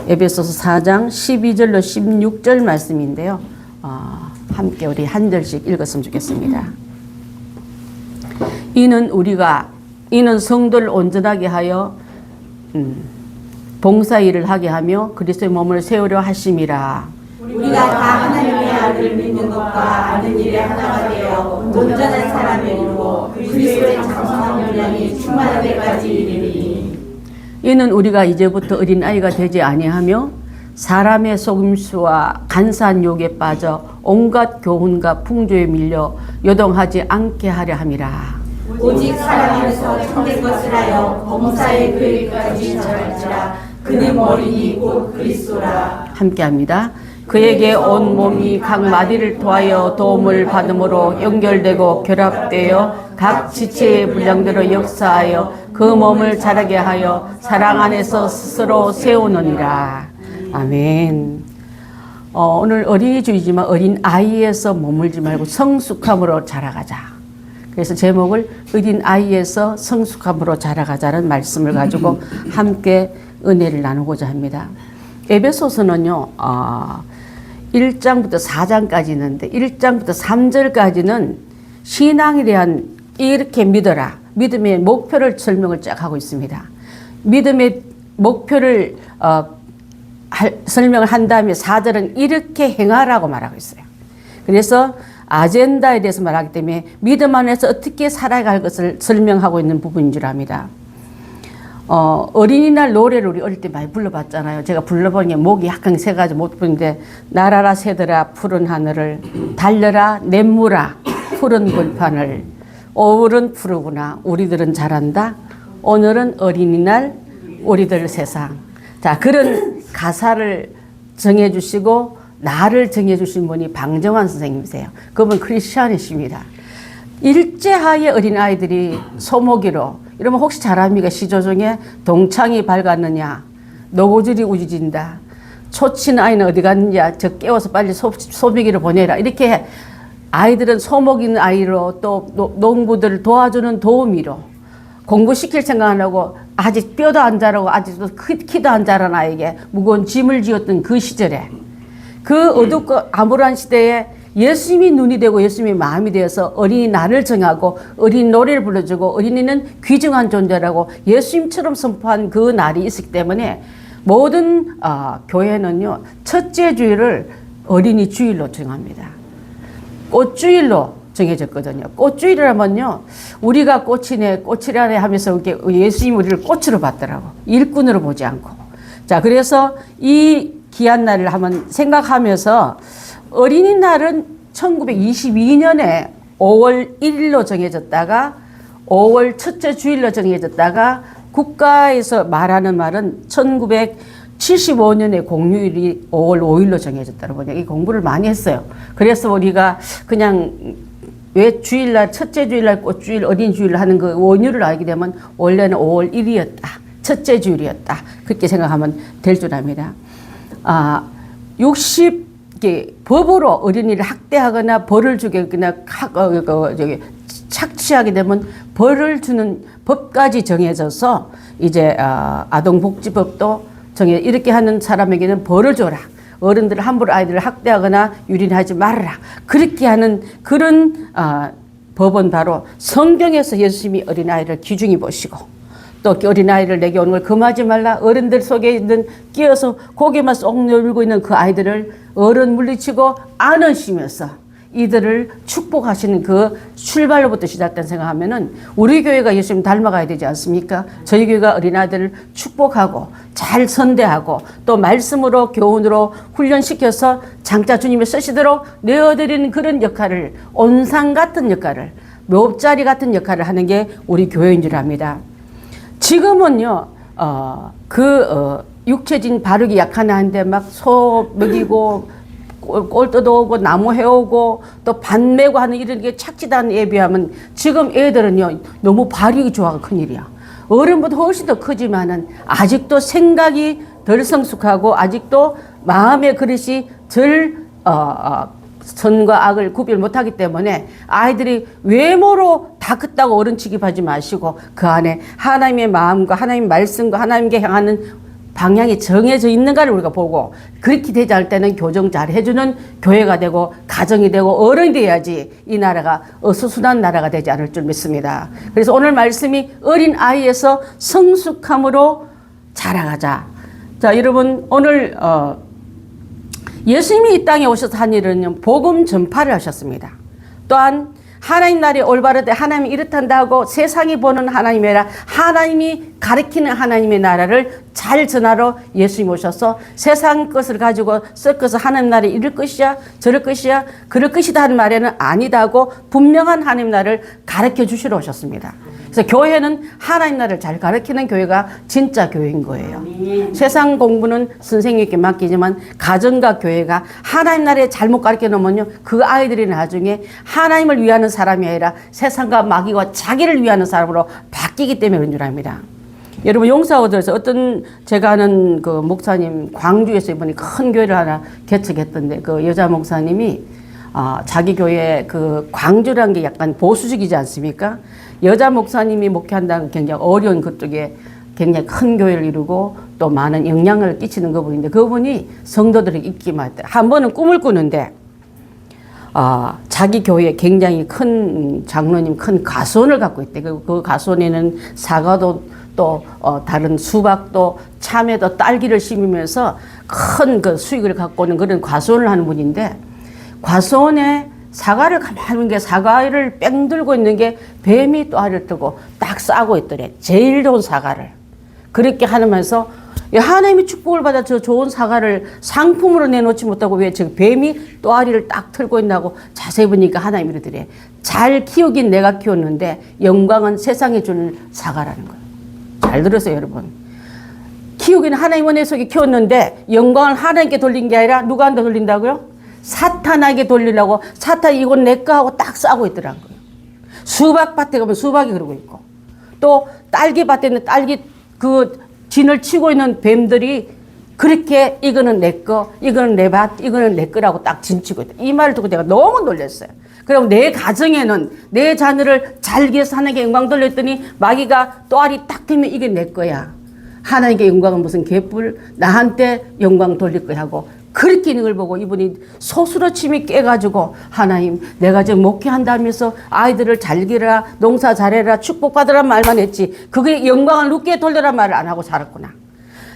에베소서 4장 12절로 16절 말씀인데요. 함께 우리 한 절씩 읽었으면 좋겠습니다. 이는 성도를 온전하게 하여 봉사일을 하게 하며 그리스도의 몸을 세우려 하심이라. 우리가 다 하나님의 아들을 믿는 것과 아는 일에 하나가 되어 온전한 사람을 이루고 그리스도의 장성한 분량이 충만할 때까지 이르리니. 이는 우리가 이제부터 어린아이가 되지 아니하며 사람의 속임수와 간사한 유혹에 빠져 온갖 교훈과 풍조에 밀려 요동하지 않게 하려 함이라. 오직 사랑 안에서 참된 것을 하여 범사의 그에게까지 전할지라. 그는 머리니 곧 그리스도라. 함께합니다. 그에게 온 몸이 각 마디를 통하여 도움을 받음으로 연결되고 결합되어 각 지체의 분량대로 역사하여 그 몸을 자라게 하여 사랑 안에서 스스로 세우느니라. 아멘. 오늘 어린이주의지만 어린아이에서 머물지 말고 성숙함으로 자라가자. 그래서 제목을 어린아이에서 성숙함으로 자라가자는 말씀을 가지고 함께 은혜를 나누고자 합니다. 에베소서는요, 1장부터 4장까지 있는데 1장부터 3절까지는 신앙에 대한 이렇게 믿어라. 믿음의 목표를 설명을 쫙 하고 있습니다. 믿음의 목표를 설명을 한 다음에 4절은 이렇게 행하라고 말하고 있어요. 그래서 아젠다에 대해서 말하기 때문에 믿음 안에서 어떻게 살아갈 것을 설명하고 있는 부분인 줄 압니다. 어린이날 노래를 우리 어릴 때 많이 불러봤잖아요. 제가 불러보니 목이 약간 새가지고 못 부르는데 날아라 새들아 푸른 하늘을 달려라 냇물아 푸른 들판을 오늘은 푸르구나 우리들은 잘한다 오늘은 어린이날 우리들 세상. 자, 그런 가사를 정해주시고 나를 정해주신 분이 방정환 선생님이세요. 그분 크리스찬이십니다. 일제하에 어린아이들이 소모기로 이러면 혹시 잘합니까? 시조 중에 동창이 밝았느냐 노고줄이 우지진다 초친 아이는 어디 갔느냐 저 깨워서 빨리 소비기를 보내라. 이렇게 아이들은 소목 있는 아이로 또 농부들을 도와주는 도우미로 공부시킬 생각 안 하고 아직 뼈도 안 자라고 아직도 키도 안 자란 아이에게 무거운 짐을 지었던 그 시절에 그 어둡고 암울한 시대에 예수님이 눈이 되고 예수님이 마음이 되어서 어린이 날을 정하고 어린이 노래를 불러주고 어린이는 귀중한 존재라고 예수님처럼 선포한 그 날이 있었기 때문에 모든 교회는요 첫째 주일을 어린이 주일로 정합니다. 꽃주일로 정해졌거든요. 꽃주일이라면요 우리가 꽃이네 꽃이라네 하면서 이렇게 예수님 우리를 꽃으로 봤더라고. 일꾼으로 보지 않고. 자, 그래서 이 귀한 날을 한번 생각하면서 어린이날은 1922년에 5월 1일로 정해졌다가 5월 첫째 주일로 정해졌다가 국가에서 말하는 말은 1975년에 공휴일이 5월 5일로 정해졌다고 이 공부를 많이 했어요. 그래서 우리가 그냥 왜 주일날 첫째 주일날 꽃주일 어린이주일 하는 그 원유를 알게 되면 원래는 5월 1일이었다. 첫째 주일이었다. 그렇게 생각하면 될 줄 압니다. 법으로 어린이를 학대하거나 벌을 주거나 착취하게 되면 벌을 주는 법까지 정해져서 이제 아동복지법도 이렇게 하는 사람에게는 벌을 줘라. 어른들 함부로 아이들을 학대하거나 유린하지 말아라. 그렇게 하는 그런 법은 바로 성경에서 예수님이 어린아이를 귀중히 보시고 또 어린아이를 내게 오는 걸 금하지 말라. 어른들 속에 있는 끼어서 고개만 쏙 놀고 있는 그 아이들을 어른 물리치고 안으시면서 이들을 축복하시는 그 출발로부터 시작된 생각하면은 우리 교회가 예수님 닮아가야 되지 않습니까? 저희 교회가 어린아이들을 축복하고 잘 선대하고 또 말씀으로 교훈으로 훈련시켜서 장차 주님이 쓰시도록 내어드리는 그런 역할을 온상 같은 역할을 묘자리 같은 역할을 하는 게 우리 교회인 줄 압니다. 지금은요, 육체진 바르기 약한 아이인데 막 소 먹이고, 꼴 뜯어오고, 나무 해오고, 또 반 메고 하는 이런 게 착지단 애에 비하면 지금 애들은요, 너무 발육이 좋아가 큰일이야. 어른보다 훨씬 더 크지만은 아직도 생각이 덜 성숙하고 아직도 마음의 그릇이 덜, 선과 악을 구별 못하기 때문에 아이들이 외모로 다 컸다고 어른 취급하지 마시고 그 안에 하나님의 마음과 하나님의 말씀과 하나님께 향하는 방향이 정해져 있는가를 우리가 보고 그렇게 되지 않을 때는 교정 잘 해주는 교회가 되고 가정이 되고 어른이 돼야지 이 나라가 어수선한 나라가 되지 않을 줄 믿습니다. 그래서 오늘 말씀이 어린 아이에서 성숙함으로 자라가자. 자, 여러분 오늘 예수님이 이 땅에 오셔서 한 일은 복음 전파를 하셨습니다. 또한 하나님 나라에 올바르되 하나님이 이렇단다고 세상이 보는 하나님이 아니라 하나님이 가리키는 하나님의 나라를 잘 전하러 예수님이 오셔서 세상 것을 가지고 섞어서 하나님 나라에 이럴 것이야 저럴 것이야 그럴 것이다 하는 말에는 아니다고 분명한 하나님 나라를 가르쳐 주시러 오셨습니다. 그래서 교회는 하나님 나라를 잘 가르치는 교회가 진짜 교회인 거예요. 세상 공부는 선생님께 맡기지만 가정과 교회가 하나님 나라에 잘못 가르쳐 놓으면요 그 아이들이 나중에 하나님을 위하는 사람이 아니라 세상과 마귀와 자기를 위하는 사람으로 바뀌기 때문에 그런 줄 압니다. 여러분 용사호들에서 어떤 제가 아는 그 목사님 광주에서 이번에 큰 교회를 하나 개척했던데 그 여자 목사님이 자기 교회 그 광주라는 게 약간 보수적이지 않습니까? 여자 목사님이 목회한다는 굉장히 어려운 그쪽에 굉장히 큰 교회를 이루고 또 많은 영향을 끼치는 그분인데 그분이 성도들을 입기만 했다. 한 번은 꿈을 꾸는데 자기 교회에 굉장히 큰 장로님 큰 가수원을 갖고 있대. 그 가수원에는 사과도 또 다른 수박도 참외도 딸기를 심으면서 큰 그 수익을 갖고 오는 그런 가수원을 하는 분인데 과수원에 사과를 가만히 있는 게 사과를 뺑 들고 있는 게 뱀이 또 알을 뜨고 딱 싸고 있더래. 제일 좋은 사과를. 그렇게 하면서 하나님이 축복을 받아 저 좋은 사과를 상품으로 내놓지 못하고 왜 저 뱀이 또아리를 딱 틀고 있나고 자세히 보니까 하나님이 이러더래. 잘 키우긴 내가 키웠는데 영광은 세상에 주는 사과라는 거예요. 잘 들으세요 여러분. 키우기는 하나님 은혜 속에 키웠는데 영광을 하나님께 돌린 게 아니라 누구한테 돌린다고요? 사탄에게 돌리려고 사탄이 이건 내 거 하고 딱 싸고 있더라는 거예요. 수박밭에 가면 수박이 그러고 있고 또 딸기밭에는 딸기 그 진을 치고 있는 뱀들이 그렇게 이거는 내 거, 이거는 내 밭, 이거는 내 거라고 딱 진치고 있다. 이 말을 듣고 내가 너무 놀랐어요. 그럼 내 가정에는 내 자녀를 잘 기해서 하나님께 영광 돌렸더니 마귀가 또알이 딱 되면 이게 내 거야. 하나님께 영광은 무슨 개뿔 나한테 영광 돌릴 거야 하고 그렇게 있는 걸 보고 이분이 소스러침이 깨가지고 하나님 내가 지금 목회한다면서 아이들을 잘 기르라 농사 잘해라 축복받으라 말만 했지 그게 영광을 누구에 돌려라 말을 안 하고 살았구나.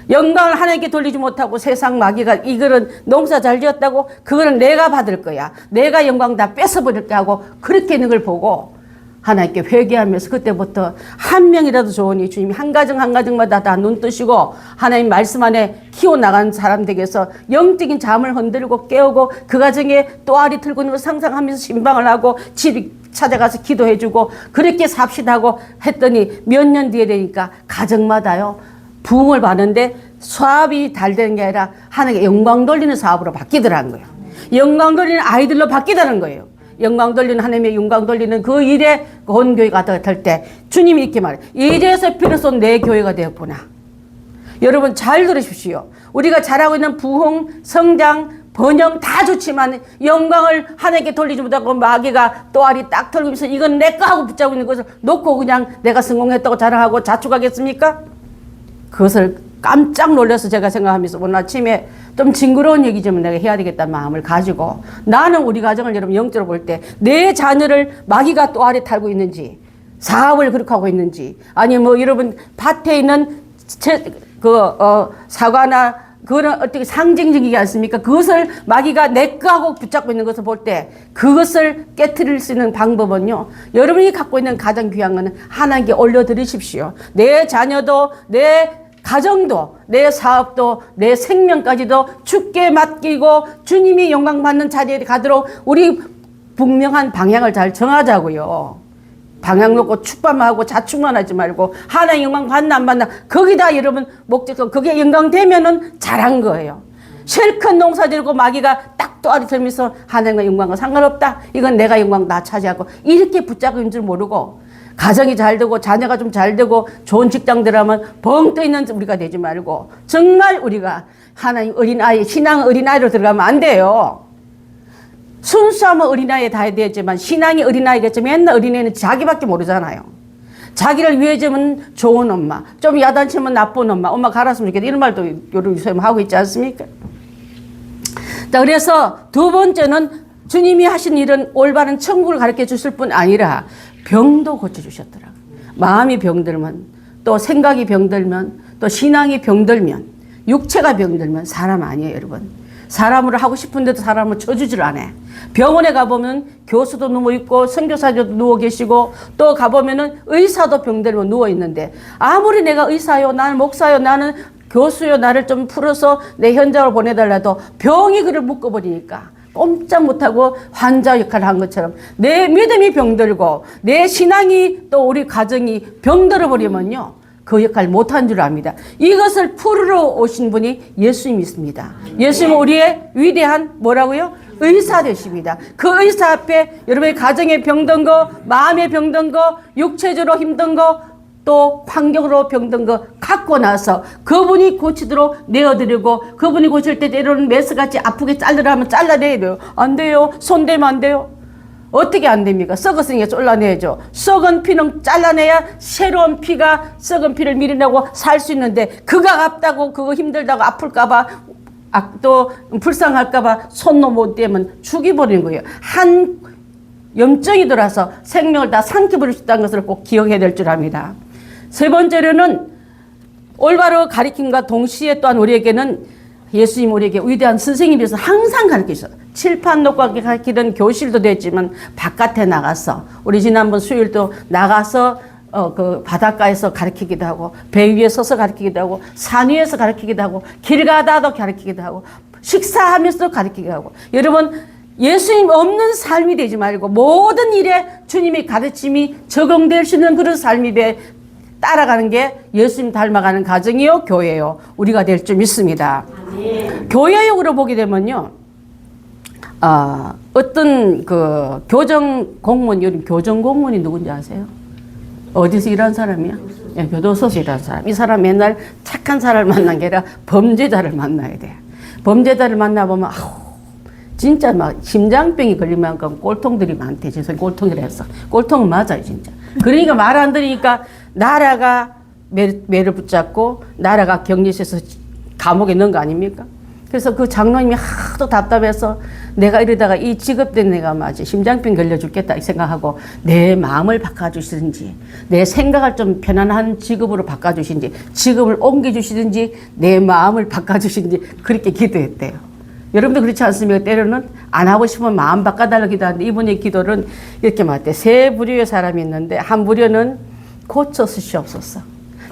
영광을 하나님께 돌리지 못하고 세상 마귀가 이거는 농사 잘 지었다고 그거는 내가 받을 거야 내가 영광 다 뺏어버릴게 하고 그렇게 있는 걸 보고 하나님께 회개하면서 그때부터 한 명이라도 좋으니 주님이 한 가정 한 가정마다 다 눈 뜨시고 하나님 말씀 안에 키워나간 사람 댁에서 영적인 잠을 흔들고 깨우고 그 가정에 또아리 틀고 있는 걸 상상하면서 신방을 하고 집 찾아가서 기도해주고 그렇게 삽시다 하고 했더니 몇 년 뒤에 되니까 가정마다요 부흥을 받는데 사업이 잘 되는 게 아니라 하나님께 영광 돌리는 사업으로 바뀌더라는 거예요. 영광 돌리는 아이들로 바뀌더라는 거예요. 영광 돌리는 하나님의 영광 돌리는 그 일에 온 교회가 될 때 주님이 이렇게 말해요. 이래서 비로소 내 교회가 되었구나. 여러분 잘 들으십시오. 우리가 잘하고 있는 부흥, 성장, 번영 다 좋지만 영광을 하나님께 돌리지 못하고 마귀가 또아리 딱 털면서 이건 내 거 하고 붙잡고 있는 것을 놓고 그냥 내가 성공했다고 자랑하고 자축하겠습니까? 그것을 깜짝 놀라서 제가 생각하면서 오늘 아침에 좀 징그러운 얘기지만 내가 해야 되겠다는 마음을 가지고 나는 우리 가정을 여러분 영적으로 볼 때 내 자녀를 마귀가 또 아래 탈고 있는지 사업을 그렇게 하고 있는지 아니면 뭐 여러분 밭에 있는 사과나 그거는 어떻게 상징적이지 않습니까? 그것을 마귀가 내 거 하고 붙잡고 있는 것을 볼 때 그것을 깨트릴 수 있는 방법은요. 여러분이 갖고 있는 가장 귀한 것은 하나님께 올려드리십시오. 내 자녀도 내 가정도 내 사업도 내 생명까지도 주께 맡기고 주님이 영광 받는 자리에 가도록 우리 분명한 방향을 잘 정하자고요. 방향 놓고 축방만 하고 자축만 하지 말고 하나님 영광 받나 안 받나 거기다 여러분 목적은 그게 영광 되면은 잘한 거예요. 실컷 농사 지르고 마귀가 딱 또아리 들면서 하나님과 영광은 상관없다. 이건 내가 영광 다 차지하고 이렇게 붙잡은 줄 모르고 가정이 잘 되고 자녀가 좀 잘 되고 좋은 직장 들어가면 벙 떠 있는 우리가 되지 말고 정말 우리가 하나님 어린아이 신앙 어린아이로 들어가면 안 돼요. 순수하면 어린아이에 다 해야 되지만 신앙이 어린아이겠지만 맨날 어린애는 자기밖에 모르잖아요. 자기를 위해주면 좋은 엄마, 좀 야단치면 나쁜 엄마, 엄마 갈았으면 좋겠다. 이런 말도 요즘 하고 있지 않습니까? 자, 그래서 두 번째는 주님이 하신 일은 올바른 천국을 가르쳐 주실 뿐 아니라 병도 고쳐주셨더라고요. 마음이 병들면, 또 생각이 병들면, 또 신앙이 병들면, 육체가 병들면 사람 아니에요, 여러분. 사람으로 하고 싶은데도 사람을 쳐주질 않아. 병원에 가보면 교수도 누워있고 선교사도 누워 계시고 또 가보면은 의사도 병들면 누워있는데 아무리 내가 의사요, 나는 목사요, 나는 교수요, 나를 좀 풀어서 내 현장으로 보내달라도 병이 그를 묶어버리니까 꼼짝 못하고 환자 역할을 한 것처럼 내 믿음이 병들고 내 신앙이 또 우리 가정이 병들어버리면요, 그 역할 못한 줄 압니다. 이것을 풀으러 오신 분이 예수님이십니다. 예수님은 우리의 위대한 뭐라고요? 의사 되십니다. 그 의사 앞에 여러분의 가정에 병든 거, 마음에 병든 거, 육체적으로 힘든 거, 또 환경으로 병든 거 갖고 나서 그분이 고치도록 내어드리고, 그분이 고칠 때 때로는 메스같이 아프게 잘라면 잘라내야 돼요. 안 돼요. 손대면 안 돼요. 어떻게 안 됩니까? 썩었으니까 잘라내야죠. 썩은 피는 잘라내야 새로운 피가 썩은 피를 밀어내고 살 수 있는데, 그가 아프다고, 그거 힘들다고 아플까봐, 또 불쌍할까봐 손도 못 대면 죽여버리는 거예요. 한 염증이 들어서 생명을 다 삼켜버릴 수 있다는 것을 꼭 기억해야 될 줄 압니다. 세 번째로는 올바로 가르침과 동시에 또한 우리에게는 예수님 우리에게 위대한 선생님이어서 항상 가르치셔요. 칠판 놓고 가르치던 교실도 됐지만 바깥에 나가서, 우리 지난번 수요일도 나가서 그 바닷가에서 가르치기도 하고, 배 위에 서서 가르치기도 하고, 산 위에서 가르치기도 하고, 길 가다도 가르치기도 하고, 식사하면서도 가르치기도 하고. 여러분, 예수님 없는 삶이 되지 말고 모든 일에 주님의 가르침이 적용될 수 있는 그런 삶이 따라가는 게 예수님 닮아가는 가정이요, 교회요, 우리가 될 줄 믿습니다. 교회역으로 보게 되면요, 어떤 그 교정 공무원, 요즘 교정 공무원이 누군지 아세요? 어디서 일하는 사람이야? 예, 교도소에서 일하는 사람. 이 사람 맨날 착한 사람을 만난 게 아니라 범죄자를 만나야 돼. 범죄자를 만나보면 진짜 막 심장병이 걸릴 만큼 꼴통들이 많대. 죄송해요, 꼴통이라 했어. 꼴통은 맞아요, 진짜. 그러니까 말 안 들으니까 나라가 매를 붙잡고 나라가 격리실에서 감옥에 넣은 거 아닙니까? 그래서 그 장로님이 하도 답답해서 내가 이러다가 이 직업된 내가 맞지 심장병 걸려 죽겠다 생각하고 내 마음을 바꿔주시든지, 내 생각을 좀 편안한 직업으로 바꿔주시든지, 직업을 옮겨주시든지, 내 마음을 바꿔주시든지 그렇게 기도했대요. 여러분도 그렇지 않습니까? 때로는 안 하고 싶으면 마음 바꿔달라고 기도하는데, 이분의 기도는 이렇게 말했대. 세 부류의 사람이 있는데 한 부류는 고쳐 쓰시옵소서.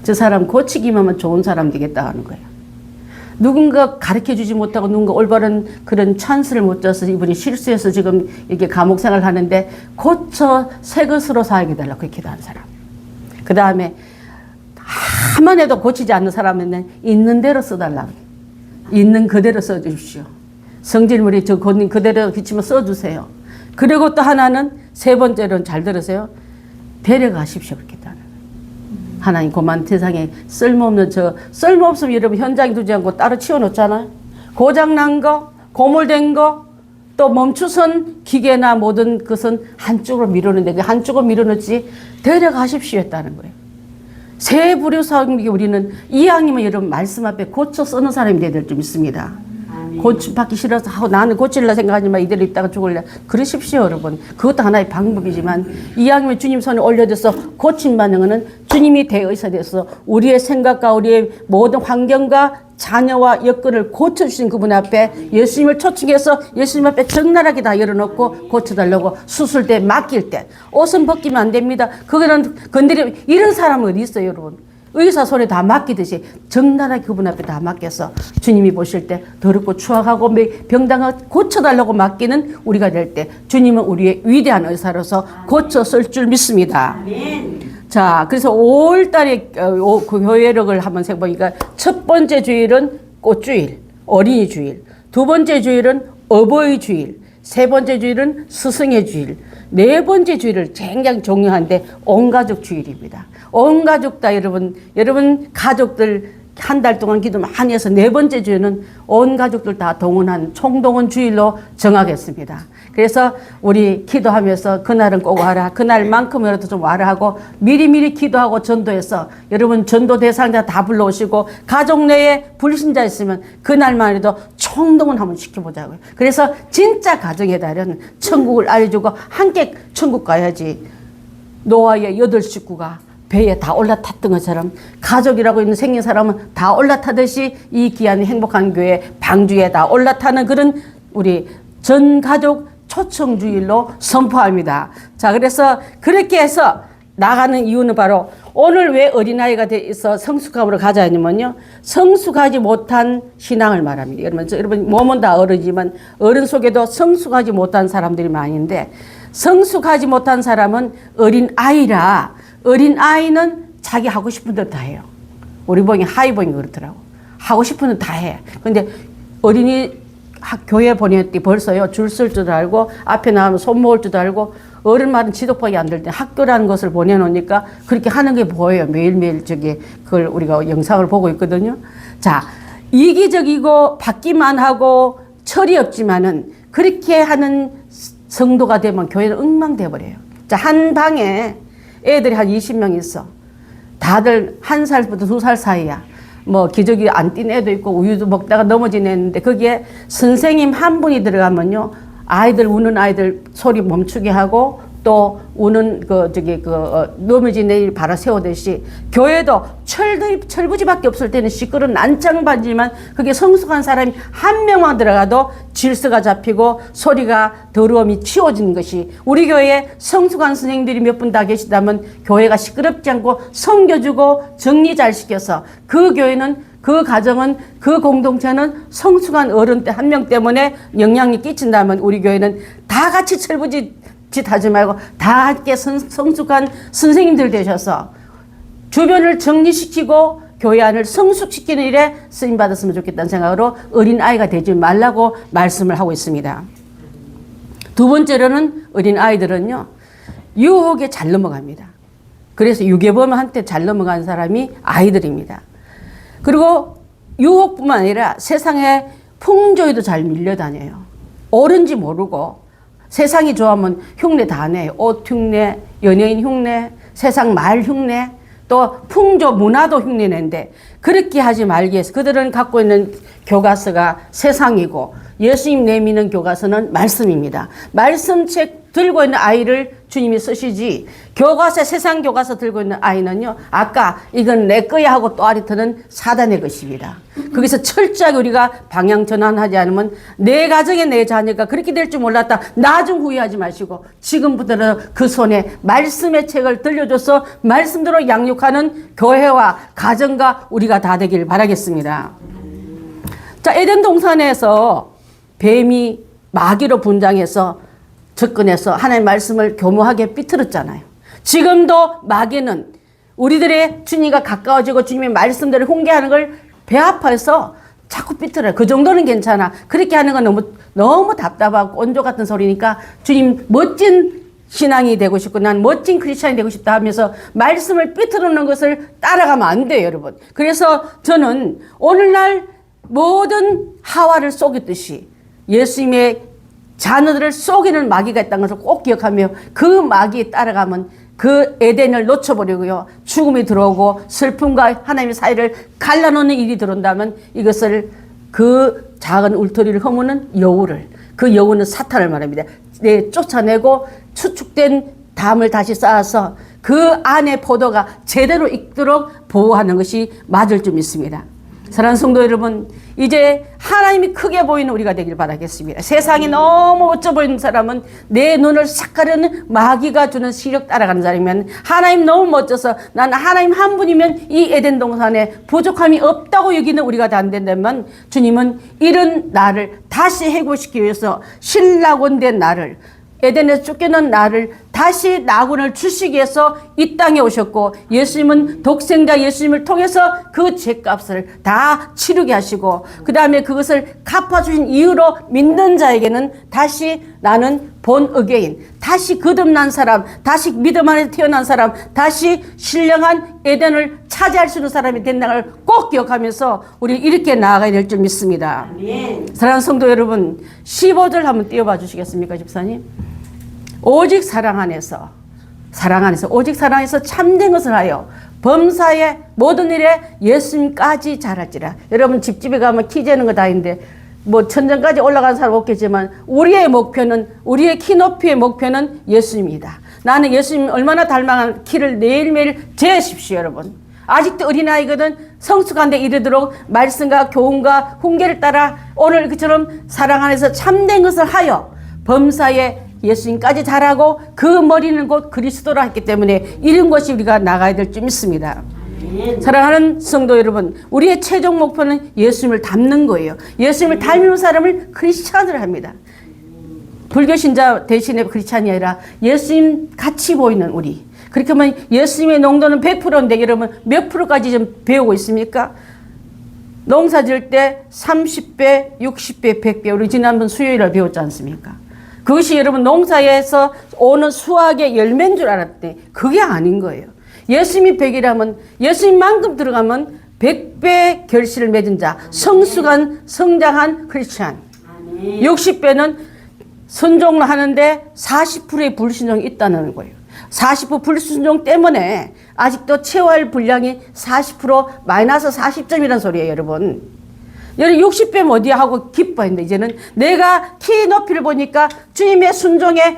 저 사람 고치기만 하면 좋은 사람 되겠다 하는 거예요. 누군가 가르쳐주지 못하고 누군가 올바른 그런 찬스를 못 줘서 이분이 실수해서 지금 이렇게 감옥 생활을 하는데 고쳐 새 것으로 사용해 달라고 그렇게 기도하는 사람. 그 다음에 한번 해도 고치지 않는 사람은 있는 대로 써달라고. 있는 그대로 써주십시오. 성질물이 저 god님 그대로 기치면 써주세요. 그리고 또 하나는, 세 번째로는 잘 들으세요. 데려가십시오. 그렇게 따라. 하나님 고만 세상에 쓸모없으면 여러분 현장에 두지 않고 따로 치워놓잖아요. 고장난 거, 고물된 거, 또 멈추선 기계나 모든 것은 한쪽으로 밀어넣는데 그 한쪽으로 밀어넣지 데려가십시오 했다는 거예요. 세 부류 사역이 우리는 이왕이면 여러분 말씀 앞에 고쳐 쓰는 사람이 돼야 될 줄 믿습니다. 고침받기 싫어서 하고 나는 고치려 생각하지만 이대로 있다가 죽을래. 그러십시오, 여러분. 그것도 하나의 방법이지만 이왕이면 주님 손에 올려져서 고침받는 것은 주님이 대의사 되어서 우리의 생각과 우리의 모든 환경과 자녀와 여건을 고쳐주신 그분 앞에 예수님을 초청해서 예수님 앞에 적나라하게 다 열어놓고 고쳐달라고, 수술 때 맡길 때 옷은 벗기면 안 됩니다. 그거는 건드리면, 이런 사람은 어디 있어요, 여러분? 의사 손에 다 맡기듯이 적나라하게 그분 앞에 다 맡겨서 주님이 보실 때 더럽고 추악하고 병당을 고쳐달라고 맡기는 우리가 될 때 주님은 우리의 위대한 의사로서 고쳐 쓸 줄 믿습니다. 아멘. 자, 그래서 5월달에 그 교회력을 한번 세보니까 첫 번째 주일은 꽃주일, 어린이 주일. 두 번째 주일은 어버이 주일. 세 번째 주일은 스승의 주일. 네 번째 주일을 굉장히 중요한데 온가족 주일입니다. 온 가족 다 여러분 가족들 한 달 동안 기도 많이 해서 네 번째 주에는 온 가족들 다 동원한 총동원 주일로 정하겠습니다. 그래서 우리 기도하면서 그날은 꼭 와라, 그날만큼이라도 좀 와라 하고 미리미리 기도하고 전도해서 여러분 전도 대상자 다 불러오시고 가족 내에 불신자 있으면 그날만 해도 총동원 한번 시켜보자고요. 그래서 진짜 가정의 달은 천국을 알려주고 함께 천국 가야지. 노아의 8식구가 배에 다 올라탔던 것처럼 가족이라고 있는 생긴 사람은 다 올라타듯이 이 귀한 행복한 교회 방주에 다 올라타는 그런 우리 전 가족 초청주일로 선포합니다. 자, 그래서 그렇게 해서 나가는 이유는 바로 오늘 왜 어린아이가 돼 있어 성숙함으로 가자 하냐면요, 성숙하지 못한 신앙을 말합니다. 여러분 몸은 다 어른이지만 어른 속에도 성숙하지 못한 사람들이 많은데, 성숙하지 못한 사람은 어린아이라 어린아이는 자기 하고 싶은 대로 다 해요. 우리 보기 하이보잉 그렇더라고. 하고 싶은 대로 다 해. 근데 어린이 교회 보낼 때 벌써요, 줄 쓸 줄 알고 앞에 나가면 손 모을 줄 알고, 어른 말은 지도법이 안 될 때 학교라는 것을 보내놓으니까 그렇게 하는 게 보여요. 매일매일 그걸 우리가 영상을 보고 있거든요. 자, 이기적이고 받기만 하고 철이 없지만은 그렇게 하는 성도가 되면 교회는 엉망돼 버려요. 자, 한 방에 애들이 한 20명 있어. 다들 1살부터 2살 사이야. 뭐 기저귀 안 띈 애도 있고 우유도 먹다가 넘어진 애인데, 거기에 선생님 한 분이 들어가면요, 아이들 우는 아이들 소리 멈추게 하고 또 우는 넘어진 애 바로 세우듯이, 교회도 철부지밖에 없을 때는 시끄러운 난장반지만 그게 성숙한 사람이 한 명만 들어가도 질서가 잡히고 소리가 더러움이 치워지는 것이, 우리 교회에 성숙한 선생님들이 몇 분 다 계시다면 교회가 시끄럽지 않고 섬겨주고 정리 잘 시켜서, 그 교회는, 그 가정은, 그 공동체는 성숙한 어른 한 명 때문에 영향이 끼친다면 우리 교회는 다 같이 철부지 하지 말고 다 함께 성숙한 선생님들 되셔서 주변을 정리시키고 교회 안을 성숙시키는 일에 쓰임받았으면 좋겠다는 생각으로 어린아이가 되지 말라고 말씀을 하고 있습니다. 두 번째로는 어린아이들은요, 유혹에 잘 넘어갑니다. 그래서 유괴범한테 잘 넘어간 사람이 아이들입니다. 그리고 유혹뿐만 아니라 세상에 풍조에도 잘 밀려다녀요. 옳은지 모르고 세상이 좋아하면 흉내 다 내요. 옷 흉내, 연예인 흉내, 세상 말 흉내, 또 풍조 문화도 흉내 낸데, 그렇게 하지 말기 위해서 그들은 갖고 있는 교과서가 세상이고 예수님 내미는 교과서는 말씀입니다. 말씀책 들고 있는 아이를 주님이 쓰시지, 교과서, 세상 교과서 들고 있는 아이는요, 아까 이건 내 거야 하고 또 아리트는 사단의 것입니다. 거기서 철저하게 우리가 방향 전환하지 않으면 내 가정에 내 자녀가 그렇게 될 줄 몰랐다, 나중 후회하지 마시고 지금부터는 그 손에 말씀의 책을 들려줘서 말씀대로 양육하는 교회와 가정과 우리가 다 되길 바라겠습니다. 자, 에덴 동산에서 뱀이 마귀로 분장해서 접근해서 하나님의 말씀을 교묘하게 삐뚤었잖아요. 지금도 마귀는 우리들의 주님과 가까워지고 주님의 말씀대로 훈계하는 걸 배 아파서 자꾸 삐뚤어요. 그 정도는 괜찮아. 그렇게 하는 건 너무 답답하고 꼰조 같은 소리니까 주님 멋진 신앙이 되고 싶고 난 멋진 크리스찬이 되고 싶다 하면서 말씀을 삐뚤어놓는 것을 따라가면 안 돼요, 여러분. 그래서 저는 오늘날 모든 하와를 속였듯이 예수님의 자녀들을 속이는 마귀가 있다는 것을 꼭 기억하며 그 마귀에 따라가면 그 에덴을 놓쳐버리고요, 죽음이 들어오고 슬픔과 하나님의 사이를 갈라놓는 일이 들어온다면 이것을, 그 작은 울타리를 허무는 여우를, 그 여우는 사탄을 말합니다. 쫓아내고 추측된 담을 다시 쌓아서 그 안에 포도가 제대로 익도록 보호하는 것이 맞을 줄 믿습니다. 사랑하는 성도 여러분, 이제 하나님이 크게 보이는 우리가 되길 바라겠습니다. 세상이 너무 어쩌 보이는 사람은 내 눈을 싹 가려는 마귀가 주는 시력 따라가는 사람이면, 하나님 너무 멋져서 난 하나님 한 분이면 이 에덴 동산에 부족함이 없다고 여기는 우리가 다 안 된다면, 주님은 이런 나를 다시 해고시키기 위해서 신라곤된 나를, 에덴에서 쫓겨난 나를 다시 낙원을 주시기 위해서 이 땅에 오셨고 예수님은 독생자 예수님을 통해서 그 죄값을 다 치르게 하시고 그 다음에 그것을 갚아주신 이유로 믿는 자에게는 다시 나는 본 어게인, 다시 거듭난 사람, 다시 믿음 안에 태어난 사람, 다시 신령한 에덴을 차지할 수 있는 사람이 된다는 걸 꼭 기억하면서 우리 이렇게 나아가야 될 줄 믿습니다. 아멘. 사랑하는 성도 여러분, 15절 한번 띄워봐 주시겠습니까, 집사님? 오직 사랑 안에서 오직 사랑 안에서 참된 것을 하여 범사의 모든 일에 예수님까지 잘할지라. 여러분 집집에 가면 키 재는 거 다인데 뭐 천정까지 올라간 사람 없겠지만 우리의 목표는, 우리의 키 높이의 목표는 예수님이다. 나는 예수님 얼마나 닮아간 키를 매일매일 재십시오, 여러분. 아직도 어린아이거든. 성숙한 데 이르도록 말씀과 교훈과 훈계를 따라 오늘 그처럼 사랑 안에서 참된 것을 하여 범사에 예수님까지 잘하고 그 머리는 곧 그리스도라 했기 때문에 이런 것이 우리가 나가야 될 줄 믿습니다. 사랑하는 성도 여러분, 우리의 최종 목표는 예수님을 닮는 거예요. 예수님을 닮는 사람을 크리스찬으로 합니다. 불교 신자 대신에 크리스찬이 아니라 예수님 같이 보이는 우리. 그렇게 하면 예수님의 농도는 100%인데 여러분 몇 프로까지 좀 배우고 있습니까? 농사 지을 때 30배, 60배, 100배 우리 지난번 수요일에 배웠지 않습니까? 그것이 여러분 농사에서 오는 수확의 열매인 줄 알았더니 그게 아닌 거예요. 예수님이 100이라면 예수님만큼 들어가면 100배 결실을 맺은 자, 성숙한 성장한 크리스찬. 60배는 순종을 하는데 40%의 불순종이 있다는 거예요. 40% 불순종 때문에 아직도 채워할 분량이 40% 마이너스 40점이라는 소리예요, 여러분. 여러분 60배면 어디야 하고 기뻐했는데 이제는 내가 키 높이를 보니까 주님의 순종에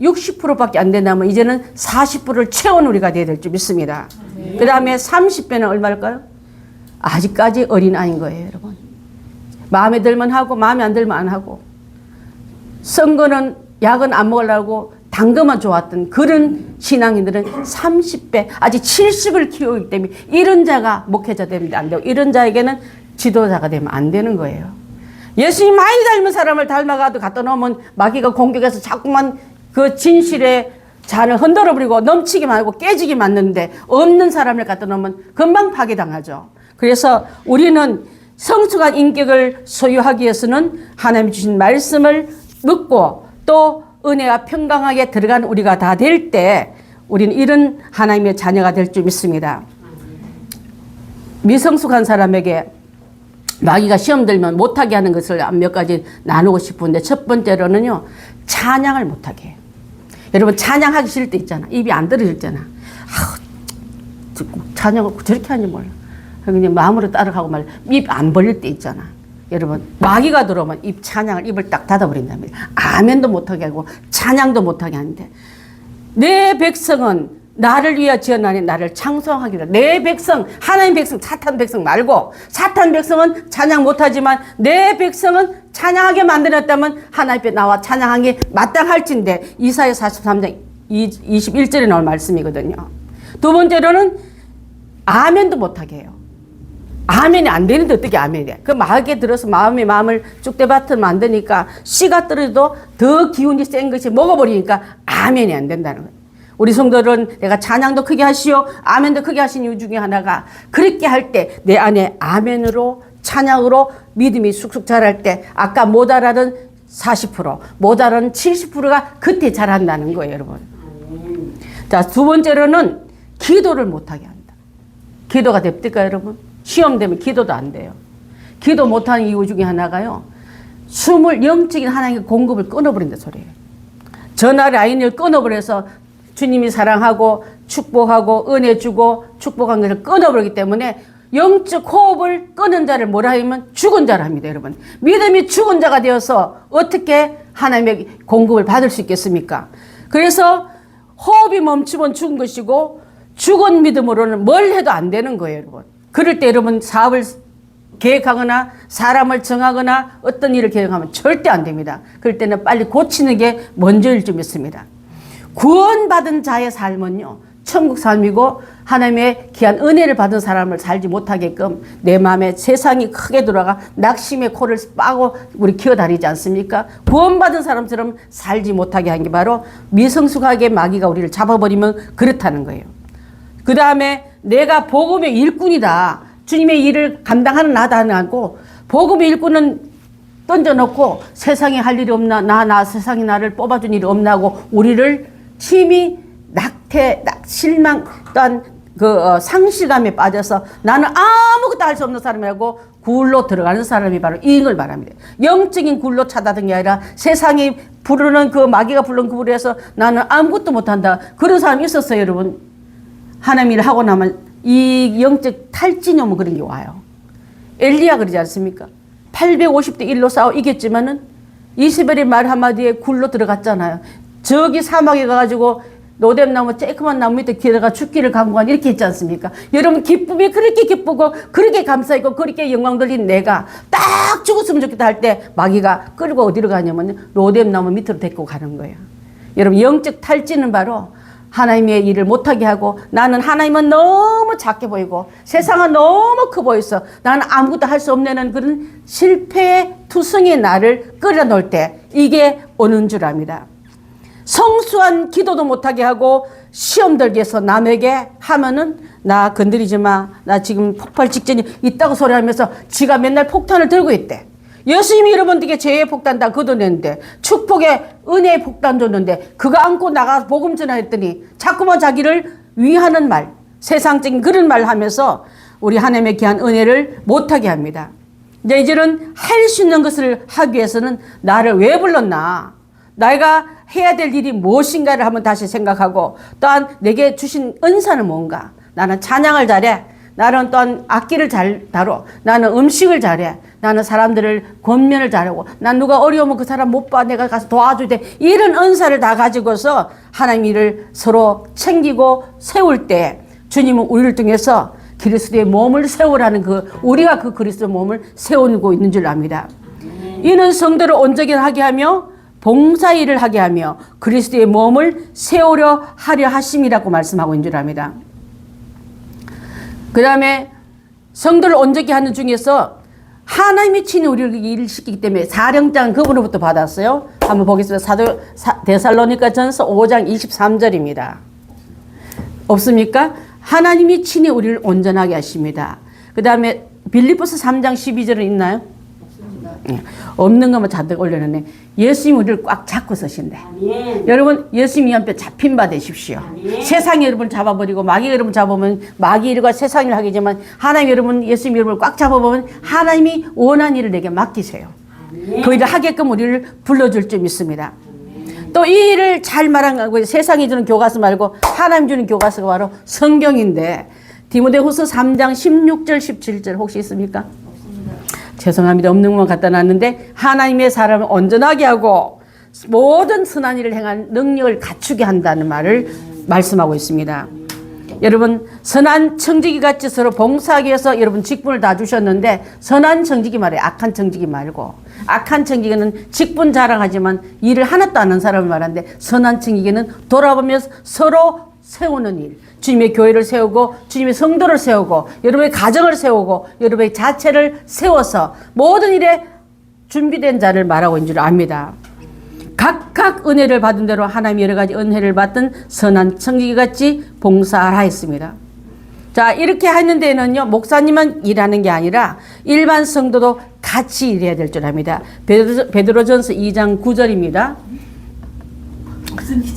60%밖에 안 된다면 이제는 40%를 채운 우리가 되어야 될 줄 믿습니다. 그 다음에 30배는 얼마일까요? 아직까지 어린아이인 거예요, 여러분. 마음에 들면 하고 마음에 안 들면 안 하고 선거는 약은 안 먹으려고 단 것만 좋았던 그런 신앙인들은 30배 아직 70을 키우기 때문에 이런 자가 목회자 되면 안 되고 이런 자에게는 지도자가 되면 안 되는 거예요. 예수님 많이 닮은 사람을 닮아가도 갖다 놓으면 마귀가 공격해서 자꾸만 그 진실의 잔을 흔들어버리고 넘치기만 하고 깨지기만 하는데 없는 사람을 갖다 놓으면 금방 파괴당하죠. 그래서 우리는 성숙한 인격을 소유하기 위해서는 하나님이 주신 말씀을 믿고 또 은혜가 평강하게 들어간 우리가 다 될 때 우리는 이런 하나님의 자녀가 될 줄 믿습니다. 미성숙한 사람에게 마귀가 시험 들면 못하게 하는 것을 몇 가지 나누고 싶은데 첫 번째로는요, 찬양을 못하게 해요. 여러분 찬양하기 싫을 때 있잖아. 입이 안 떨어질 때나. 찬양을 저렇게 하는지 몰라. 그냥 마음으로 따라가고 말이야. 입 안 벌릴 때 있잖아. 여러분 마귀가 들어오면 찬양을 입을 딱 닫아버린답니다. 아멘도 못하게 하고 찬양도 못하게 하는데 내 백성은 나를 위하여 지어나니 나를 창송하기를. 내 백성, 하나님 백성, 사탄 백성 말고 사탄 백성은 찬양 못하지만 내 백성은 찬양하게 만들었다면 하나님 앞에 나와 찬양하기 마땅할진데 이사야 43장 21절에 나올 말씀이거든요. 두 번째로는 아멘도 못하게 해요. 아멘이 안 되는데 어떻게 아멘이 돼? 그 마귀에 들어서 마음을 쭉대밭으면 안 되니까 씨가 떨어져도 더 기운이 센 것이 먹어버리니까 아멘이 안 된다는 거예요. 우리 성도들은 내가 찬양도 크게 하시오, 아멘도 크게 하신 이유 중에 하나가 그렇게 할 때 내 안에 아멘으로 찬양으로 믿음이 쑥쑥 자랄 때 아까 못 알아든 40%, 못 알아든 70%가 그때 자란다는 거예요, 여러분. 자, 두 번째로는 기도를 못하게 한다. 기도가 됩니까, 여러분? 시험 되면 기도도 안 돼요. 기도 못하는 이유 중에 하나가요, 숨을 영적인 하나님의 공급을 끊어버린다 소리예요. 전화 라인을 끊어버려서 주님이 사랑하고 축복하고 은혜 주고 축복한 것을 끊어버리기 때문에 영적 호흡을 끊은 자를 뭐라 하면 죽은 자라 합니다, 여러분. 믿음이 죽은 자가 되어서 어떻게 하나님의 공급을 받을 수 있겠습니까? 그래서 호흡이 멈추면 죽은 것이고 죽은 믿음으로는 뭘 해도 안 되는 거예요, 여러분. 그럴 때 여러분 사업을 계획하거나 사람을 정하거나 어떤 일을 계획하면 절대 안 됩니다. 그럴 때는 빨리 고치는 게 먼저일 줄 믿습니다. 구원받은 자의 삶은요, 천국 삶이고 하나님의 귀한 은혜를 받은 사람을 살지 못하게끔 내 마음에 세상이 크게 들어가 낙심의 코를 빠고 우리 기어다니지 않습니까? 구원받은 사람처럼 살지 못하게 한 게 바로 미성숙하게 마귀가 우리를 잡아버리면 그렇다는 거예요. 그 다음에 내가 복음의 일꾼이다. 주님의 일을 감당하는 나다 하고 복음의 일꾼은 던져놓고 세상에 할 일이 없나, 나 세상이 나를 뽑아준 일이 없나 하고 우리를 심히 실망 또한 상실감에 빠져서 나는 아무것도 할 수 없는 사람이라고 굴로 들어가는 사람이 바로 이걸 말합니다. 영적인 굴로 찾아든 게 아니라 세상이 부르는 그 마귀가 부르는 그 불에서 나는 아무것도 못한다. 그런 사람이 있었어요, 여러분. 하나님 일을 하고 나면 이 영적 탈진이 오면 그런 게 와요. 엘리야 그러지 않습니까? 850대 1로 싸워 이겼지만은 이세벨의 말 한마디에 굴로 들어갔잖아요. 저기 사막에 가가지고 노뎀나무 쬐끄만 나무 밑에 기다가 죽기를 강구한 이렇게 했지 않습니까? 여러분 기쁨이 그렇게 기쁘고 그렇게 감사했고 그렇게 영광 돌린 내가 딱 죽었으면 좋겠다 할 때 마귀가 끌고 어디로 가냐면 노뎀나무 밑으로 데리고 가는 거예요. 여러분 영적 탈진은 바로 하나님의 일을 못하게 하고 나는 하나님은 너무 작게 보이고 세상은 너무 커 보여서 나는 아무것도 할 수 없는 그런 실패의 투성이의 나를 끌어놓을 때 이게 오는 줄 압니다. 성수한 기도도 못하게 하고 시험 들게 해서 남에게 하면은 나 건드리지 마. 나 지금 폭발 직전에 있다고 소리하면서 지가 맨날 폭탄을 들고 있대. 예수님이 여러분들에게 죄의 폭탄 다 걷어냈는데 축복의 은혜의 폭탄 줬는데 그거 안고 나가 복음 전하랬더니 자꾸만 자기를 위하는 말, 세상적인 그런 말 하면서 우리 하나님의 귀한 은혜를 못하게 합니다. 이제는 할 수 있는 것을 하기 위해서는 나를 왜 불렀나? 내가 해야 될 일이 무엇인가를 한번 다시 생각하고 또한 내게 주신 은사는 뭔가? 나는 찬양을 잘해. 나는 또한 악기를 잘 다뤄. 나는 음식을 잘해. 나는 사람들을 권면을 잘하고 난 누가 어려우면 그 사람 못 봐. 내가 가서 도와줄 때 이런 은사를 다 가지고서 하나님 일을 서로 챙기고 세울 때 주님은 우리를 통해서 그리스도의 몸을 세우라는 우리가 그 그리스도의 몸을 세우고 있는 줄 압니다. 이는 성도를 온전히 하게 하며 봉사일을 하게 하며 그리스도의 몸을 세우려 하려 하심이라고 말씀하고 있는 줄 압니다. 그 다음에 성도를 온전히 하는 중에서 하나님이 친히 우리를 일을 시키기 때문에 사령장 그분으로부터 받았어요. 한번 보겠습니다. 데살로니가 전서 5장 23절입니다. 없습니까? 하나님이 친히 우리를 온전하게 하십니다. 그 다음에 빌립보서 3장 12절은 있나요? 없는 것만 잔뜩 올려놨네. 예수님 우리를 꽉 잡고 서신대. 아멘. 여러분 예수님 옆에 잡힌 바 되십시오. 아멘. 세상이 여러분을 잡아버리고 마귀가 여러분 잡아보면 마귀 일과 세상 일을 하겠지만 하나님 여러분 예수님 여러분을 꽉 잡아보면 하나님이 원하는 일을 내게 맡기세요. 아멘. 그 일을 하게끔 우리를 불러줄 줄 믿습니다. 또 이 일을 잘 말한 거고 세상이 주는 교과서 말고 하나님 주는 교과서가 바로 성경인데 디모데후서 3장 16절 17절 혹시 있습니까? 죄송합니다. 없는 것만 갖다 놨는데 하나님의 사람을 온전하게 하고 모든 선한 일을 행한 능력을 갖추게 한다는 말을 말씀하고 있습니다. 여러분 선한 청지기 같이 서로 봉사하기 위해서 여러분 직분을 다 주셨는데 선한 청지기 말이에요. 악한 청지기 말고 악한 청지기는 직분 자랑하지만 일을 하나도 안 하는 사람을 말하는데 선한 청지기는 돌아보면서 서로 세우는 일, 주님의 교회를 세우고 주님의 성도를 세우고 여러분의 가정을 세우고 여러분의 자체를 세워서 모든 일에 준비된 자를 말하고 있는 줄 압니다. 각각 은혜를 받은 대로 하나님이 여러 가지 은혜를 받은 선한 청지기같이 봉사하라 했습니다. 자 이렇게 하는 데는요 목사님만 일하는 게 아니라 일반 성도도 같이 일해야 될 줄 압니다. 베드로전서 2장 9절입니다.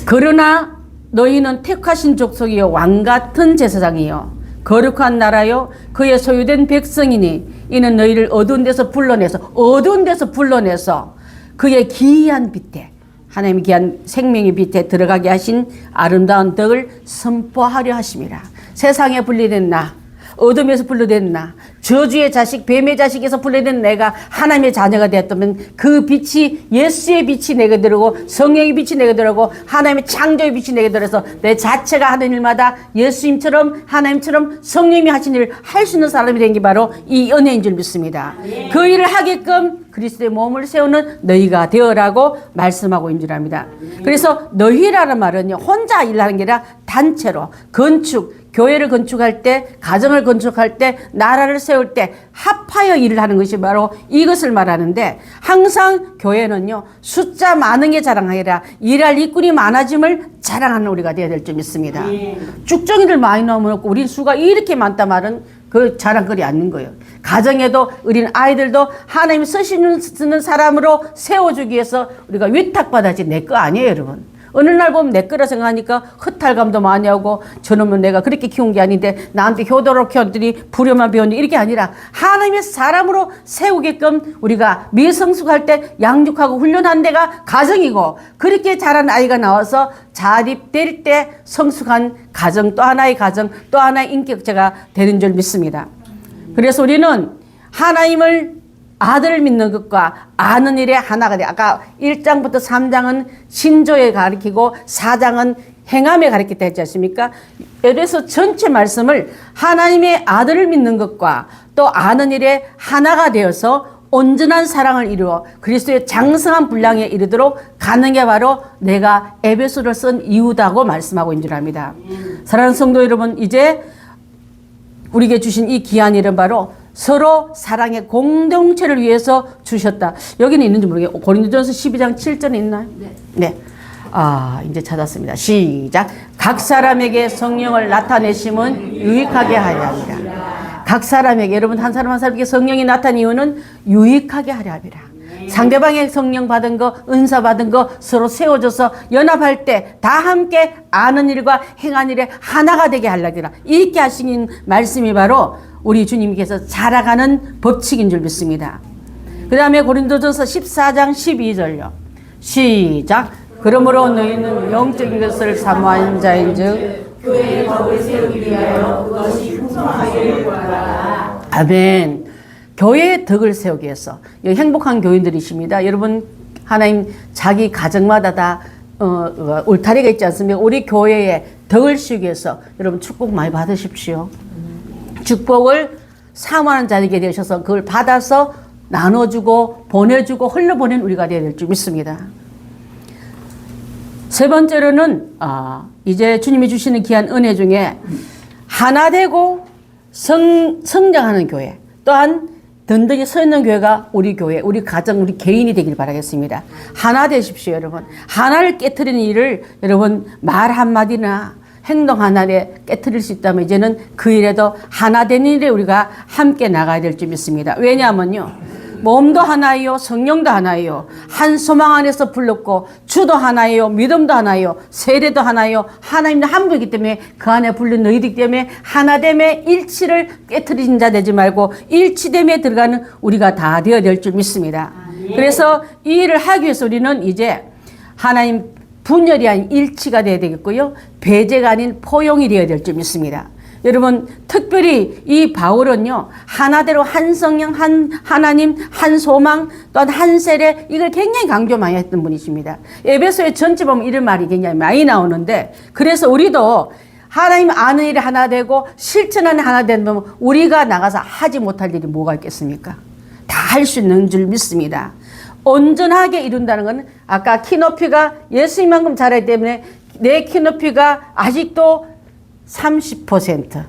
그러나 너희는 택하신 족속이요 왕같은 제사장이요 거룩한 나라요 그의 소유된 백성이니 이는 너희를 어두운 데서 불러내서 그의 기이한 빛에 하나님의 귀한 생명의 빛에 들어가게 하신 아름다운 덕을 선포하려 하심이라. 세상에 분리된 나, 어둠에서 분리된 나, 저주의 자식, 뱀의 자식에서 분리된 내가 하나님의 자녀가 되었다면 그 빛이 예수의 빛이 내게 들어오고 성령의 빛이 내게 들어오고 하나님의 창조의 빛이 내게 들어서 내 자체가 하는 일마다 예수님처럼 하나님처럼 성령이 하신 일을 할 수 있는 사람이 된 게 바로 이 은혜인 줄 믿습니다. 그 일을 하게끔 그리스도의 몸을 세우는 너희가 되어라고 말씀하고 있는 줄 압니다. 그래서 너희라는 말은요 혼자 일하는 게 아니라 단체로 건축, 교회를 건축할 때, 가정을 건축할 때, 나라를 세울 때 합하여 일을 하는 것이 바로 이것을 말하는데, 항상 교회는요 숫자 많은 게 자랑하기라 일할 일꾼이 많아짐을 자랑하는 우리가 되어야 될 줄 믿습니다. 쭉정이들 많이 나오면 우리 수가 이렇게 많다 말은 그 자랑거리 않는 거예요. 가정에도 우리는 아이들도 하나님 쓰시는 사람으로 세워주기 위해서 우리가 위탁받아야지 내 거 아니에요, 여러분. 어느 날 보면 내 거라 생각하니까 허탈감도 많이 하고 저놈은 내가 그렇게 키운 게 아닌데 나한테 효도로 키웠더니 불효만 배웠니 이렇게 아니라 하나님의 사람으로 세우게끔 우리가 미성숙할 때 양육하고 훈련한 데가 가정이고 그렇게 자란 아이가 나와서 자립될 때 성숙한 가정 또 하나의 가정 또 하나의 인격자가 되는 줄 믿습니다. 그래서 우리는 하나님을 아들을 믿는 것과 아는 일에 하나가 돼. 아까 1장부터 3장은 신조에 가리키고 4장은 행함에 가리켰다 했지 않습니까? 그래서 전체 말씀을 하나님의 아들을 믿는 것과 또 아는 일에 하나가 되어서 온전한 사랑을 이루어 그리스도의 장성한 분량에 이르도록 가는 게 바로 내가 에베소를 쓴 이유다고 말씀하고 있는 줄 압니다. 사랑하는 성도 여러분, 이제 우리에게 주신 이 귀한 일은 바로 서로 사랑의 공동체를 위해서 주셨다. 여기는 있는지 모르겠어요. 고린도전서 12장 7절에 있나요? 네. 아, 이제 찾았습니다. 시작. 각 사람에게 성령을 나타내심은 유익하게 하려 함이라. 각 사람에게, 여러분 한 사람 한 사람에게 성령이 나타난 이유는 유익하게 하려 함이라. 상대방의 성령 받은 거, 은사 받은 거 서로 세워져서 연합할 때 다 함께 아는 일과 행한 일에 하나가 되게 하려니라. 이렇게 하시는 말씀이 바로 우리 주님께서 자라가는 법칙인 줄 믿습니다. 그 다음에 고린도전서 14장 12절요. 시작. 그러므로 너희는 영적인 것을 사모하는 자인즉 교회의 덕을 세우기 위하여 그것이 풍성하게 구하라. 아멘. 교회의 덕을 세우기 위해서 행복한 교인들이십니다. 여러분 하나님 자기 가정마다 다 울타리가 있지 않습니까? 우리 교회의 덕을 씌우기 위해서 여러분 축복 많이 받으십시오. 축복을 사모하는 자에게 되셔서 그걸 받아서 나눠주고 보내주고 흘려보낸 우리가 되어야 될 줄 믿습니다. 세 번째로는 이제 주님이 주시는 귀한 은혜 중에 하나 되고 성장하는 교회, 또한 든든히 서 있는 교회가 우리 교회, 우리 가정, 우리 개인이 되길 바라겠습니다. 하나 되십시오, 여러분. 하나를 깨트리는 일을 여러분 말 한마디나 행동 하나에 깨트릴 수 있다면 이제는 그 일에도 하나 된 일에 우리가 함께 나가야 될 줄 믿습니다. 왜냐하면요, 몸도 하나예요, 성령도 하나예요, 한 소망 안에서 불렀고 주도 하나예요, 믿음도 하나예요, 세례도 하나예요. 하나님도 한 분이기 때문에 그 안에 불린 너희들 때문에 하나됨의 일치를 깨트리는 자 되지 말고 일치됨에 들어가는 우리가 다 되어야 될 줄 믿습니다. 그래서 이 일을 하기 위해서 우리는 이제 하나님 분열이 아닌 일치가 되어야 되겠고요, 배제가 아닌 포용이 되어야 될 줄 믿습니다. 여러분 특별히 이 바울은요 하나대로 한 성령 한 하나님 한 소망 또한 한 세례 이걸 굉장히 강조 많이 했던 분이십니다. 에베소의 전체 보면 이런 말이 굉장히 많이 나오는데, 그래서 우리도 하나님 아는 일이 하나 되고 실천하는 하나 되면 우리가 나가서 하지 못할 일이 뭐가 있겠습니까? 다 할 수 있는 줄 믿습니다. 온전하게 이룬다는 것은 아까 키높이가 예수님만큼 자라기 때문에 내 키높이가 아직도 30%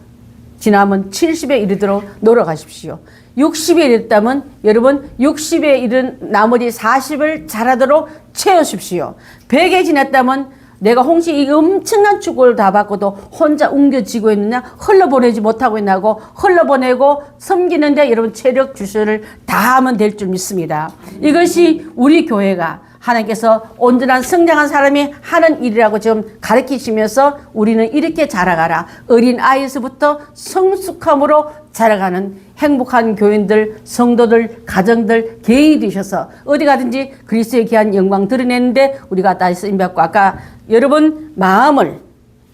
지나면 70에 이르도록 노력하십시오. 60에 이르다면 여러분 60에 이른 나머지 40을 잘하도록 채우십시오. 100에 지났다면 내가 혹시 이 엄청난 축복을 다 받고도 혼자 웅겨지고 있느냐, 흘러보내지 못하고 있냐고 흘러보내고 섬기는데 여러분 체력 주술을 다 하면 될 줄 믿습니다. 이것이 우리 교회가 하나님께서 온전한 성장한 사람이 하는 일이라고 지금 가르치시면서 우리는 이렇게 자라가라. 어린 아이에서부터 성숙함으로 자라가는 행복한 교인들, 성도들, 가정들, 개인이 되셔서 어디 가든지 그리스도의 귀한 영광 드러내는데 우리가 다 쓰임받고, 아까 여러분 마음을,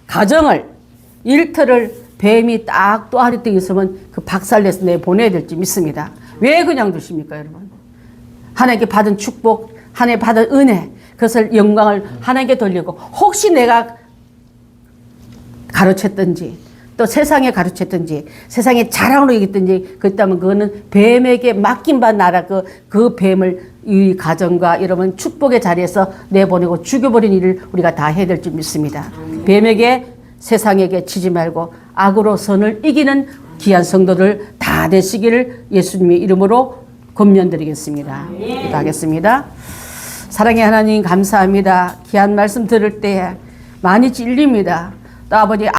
가정을, 일터를 뱀이 딱 또 하루 때 있으면 그 박살내서 내보내야 될지 믿습니다. 왜 그냥 두십니까, 여러분? 하나님께 받은 축복, 하나님께 받은 은혜, 그것을 영광을 하나님께 돌리고, 혹시 내가 가르쳤든지 또 세상에 가르쳤든지 세상에 자랑으로 여겼든지 그렇다면 그거는 뱀에게 맡긴 바 나라 그 뱀을 이 가정과 여러분 축복의 자리에서 내보내고 죽여버린 일을 우리가 다 해야 될 줄 믿습니다. 뱀에게 세상에게 치지 말고 악으로 선을 이기는 귀한 성도들 다 되시기를 예수님의 이름으로 권면드리겠습니다. 기도하겠습니다. 사랑의 하나님 감사합니다. 귀한 말씀 들을 때 많이 찔립니다. 또 아버지